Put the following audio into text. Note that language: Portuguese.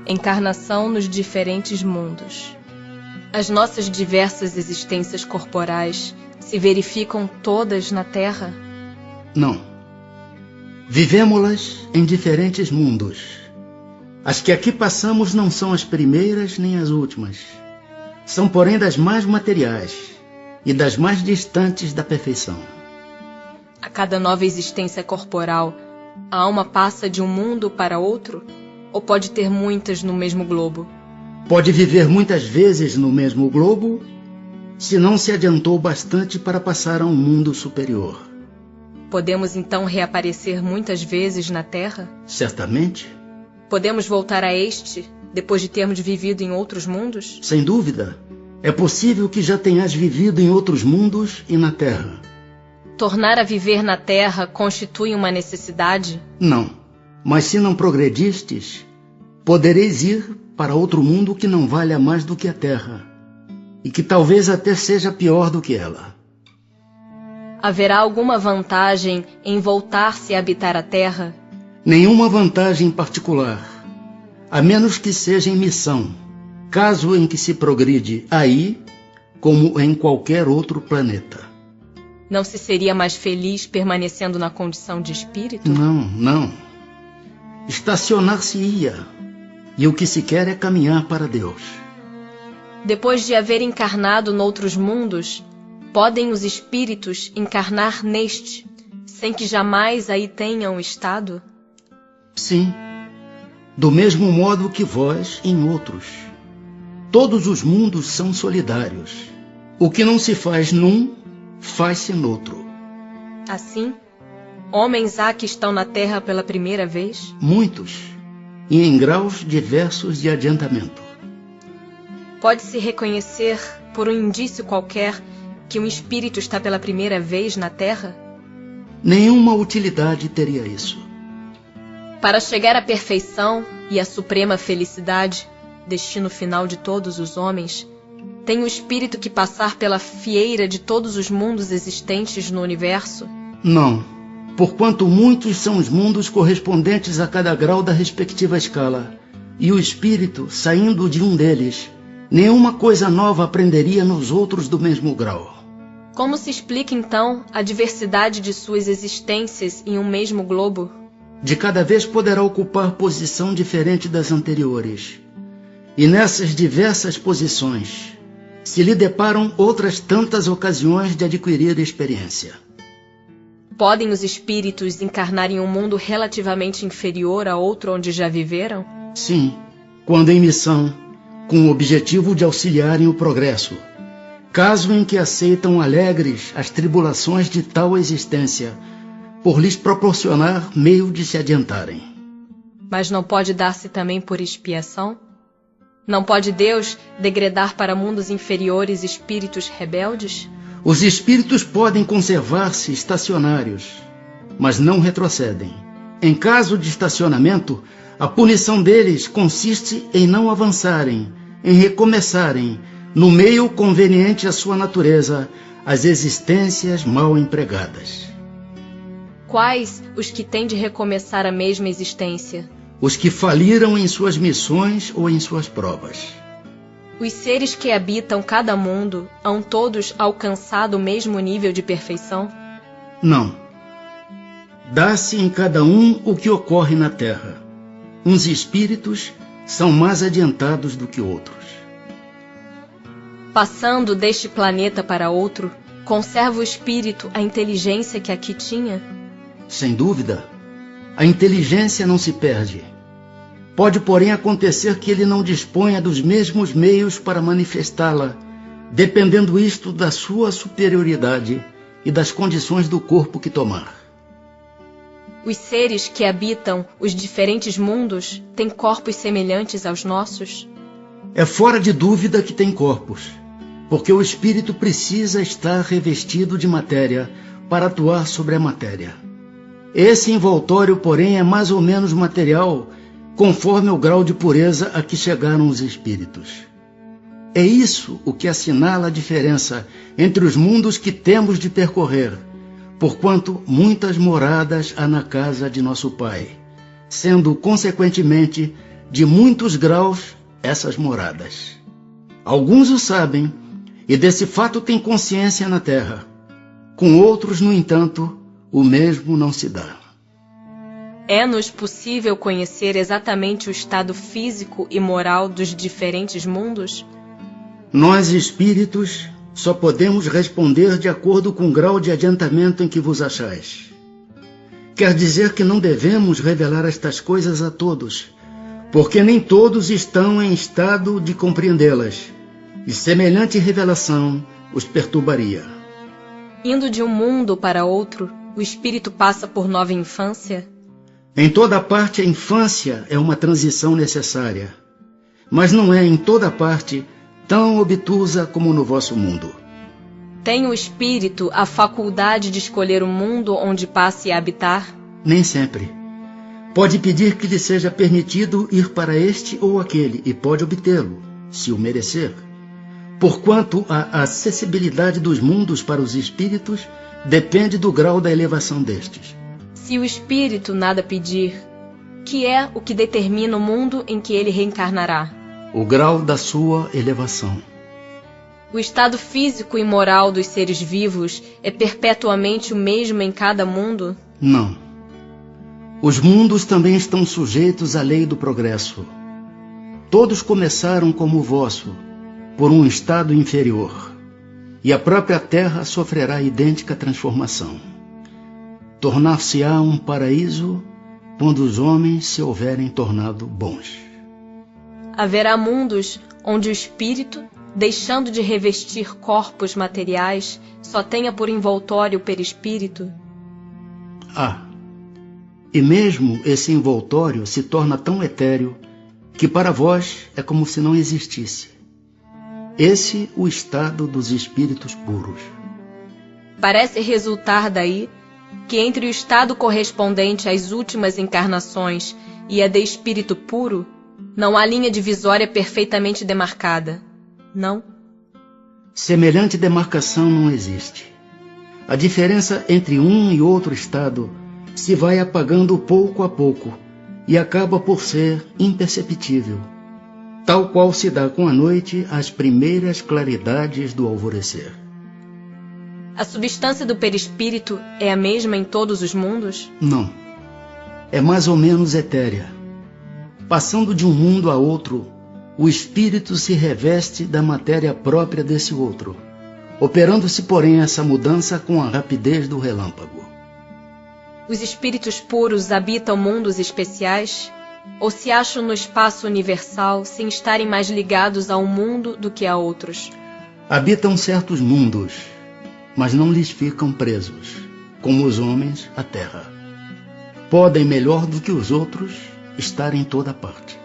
encarnação nos diferentes mundos. As nossas diversas existências corporais se verificam todas na Terra? Não. Vivemo-las em diferentes mundos. As que aqui passamos não são as primeiras nem as últimas. São, porém, das mais materiais e das mais distantes da perfeição. A cada nova existência corporal, a alma passa de um mundo para outro? Ou pode ter muitas no mesmo globo? Pode viver muitas vezes no mesmo globo, se não se adiantou bastante para passar a um mundo superior. Podemos então reaparecer muitas vezes na Terra? Certamente. Podemos voltar a este, depois de termos vivido em outros mundos? Sem dúvida. É possível que já tenhas vivido em outros mundos e na Terra. Tornar a viver na Terra constitui uma necessidade? Não. Mas se não progredistes, podereis ir para outro mundo que não valha mais do que a Terra, e que talvez até seja pior do que ela. Haverá alguma vantagem em voltar-se a habitar a Terra? Nenhuma vantagem em particular, a menos que seja em missão, caso em que se progride aí, como em qualquer outro planeta. Não se seria mais feliz permanecendo na condição de espírito? Não. Estacionar-se-ia, e o que se quer é caminhar para Deus. Depois de haver encarnado noutros mundos, podem os espíritos encarnar neste, sem que jamais aí tenham estado? Sim, do mesmo modo que vós em outros. Todos os mundos são solidários. O que não se faz num, faz-se noutro. Assim, homens há que estão na Terra pela primeira vez? Muitos, e em graus diversos de adiantamento. Pode-se reconhecer, por um indício qualquer, que um espírito está pela primeira vez na Terra? Nenhuma utilidade teria isso. Para chegar à perfeição e à suprema felicidade, destino final de todos os homens, tem o espírito que passar pela fieira de todos os mundos existentes no universo? Não, porquanto muitos são os mundos correspondentes a cada grau da respectiva escala, e o espírito, saindo de um deles, nenhuma coisa nova aprenderia nos outros do mesmo grau. Como se explica, então, a diversidade de suas existências em um mesmo globo? De cada vez poderá ocupar posição diferente das anteriores. E nessas diversas posições, se lhe deparam outras tantas ocasiões de adquirir experiência. Podem os espíritos encarnar em um mundo relativamente inferior a outro onde já viveram? Sim, quando em missão, com o objetivo de auxiliarem o progresso, caso em que aceitam alegres as tribulações de tal existência, por lhes proporcionar meio de se adiantarem. Mas não pode dar-se também por expiação? Não pode Deus degradar para mundos inferiores espíritos rebeldes? Os espíritos podem conservar-se estacionários, mas não retrocedem. Em caso de estacionamento, a punição deles consiste em não avançarem, em recomeçarem, no meio conveniente à sua natureza, as existências mal empregadas. Quais os que têm de recomeçar a mesma existência? Os que faliram em suas missões ou em suas provas. Os seres que habitam cada mundo hão todos alcançado o mesmo nível de perfeição? Não. Dá-se em cada um o que ocorre na Terra. Uns espíritos são mais adiantados do que outros. Passando deste planeta para outro, conserva o espírito a inteligência que aqui tinha? Sem dúvida, a inteligência não se perde. Pode, porém, acontecer que ele não disponha dos mesmos meios para manifestá-la, dependendo isto da sua superioridade e das condições do corpo que tomar. Os seres que habitam os diferentes mundos têm corpos semelhantes aos nossos? É fora de dúvida que tem corpos, porque o espírito precisa estar revestido de matéria para atuar sobre a matéria. Esse envoltório, porém, é mais ou menos material, conforme o grau de pureza a que chegaram os espíritos. É isso o que assinala a diferença entre os mundos que temos de percorrer, porquanto muitas moradas há na casa de nosso Pai, sendo, consequentemente, de muitos graus essas moradas. Alguns o sabem e desse fato têm consciência na terra. Com outros, no entanto, o mesmo não se dá. É-nos possível conhecer exatamente o estado físico e moral dos diferentes mundos? Nós, espíritos, só podemos responder de acordo com o grau de adiantamento em que vos achais. Quer dizer que não devemos revelar estas coisas a todos, porque nem todos estão em estado de compreendê-las, e semelhante revelação os perturbaria. Indo de um mundo para outro, o espírito passa por nova infância? Em toda parte a infância é uma transição necessária, mas não é em toda parte tão obtusa como no vosso mundo. Tem o espírito a faculdade de escolher o mundo onde passe a habitar? Nem sempre. Pode pedir que lhe seja permitido ir para este ou aquele, e pode obtê-lo, se o merecer. Porquanto a acessibilidade dos mundos para os espíritos depende do grau da elevação destes. Se o espírito nada pedir, que é o que determina o mundo em que ele reencarnará? O grau da sua elevação. O estado físico e moral dos seres vivos é perpetuamente o mesmo em cada mundo? Não. Os mundos também estão sujeitos à lei do progresso. Todos começaram como o vosso, por um estado inferior, e a própria Terra sofrerá idêntica transformação. Tornar-se-á um paraíso quando os homens se houverem tornado bons. Haverá mundos onde o espírito, deixando de revestir corpos materiais, só tenha por envoltório o perispírito? E mesmo esse envoltório se torna tão etéreo que para vós é como se não existisse. Esse o estado dos espíritos puros. Parece resultar daí que entre o estado correspondente às últimas encarnações e a de espírito puro, não há linha divisória perfeitamente demarcada, não? Semelhante demarcação não existe. A diferença entre um e outro estado se vai apagando pouco a pouco e acaba por ser imperceptível, tal qual se dá com a noite as primeiras claridades do alvorecer. A substância do perispírito é a mesma em todos os mundos? Não. É mais ou menos etérea. Passando de um mundo a outro, o espírito se reveste da matéria própria desse outro, operando-se, porém, essa mudança com a rapidez do relâmpago. Os espíritos puros habitam mundos especiais? Ou se acham no espaço universal sem estarem mais ligados a um mundo do que a outros? Habitam certos mundos, mas não lhes ficam presos, como os homens à terra. Podem, melhor do que os outros, estar em toda parte.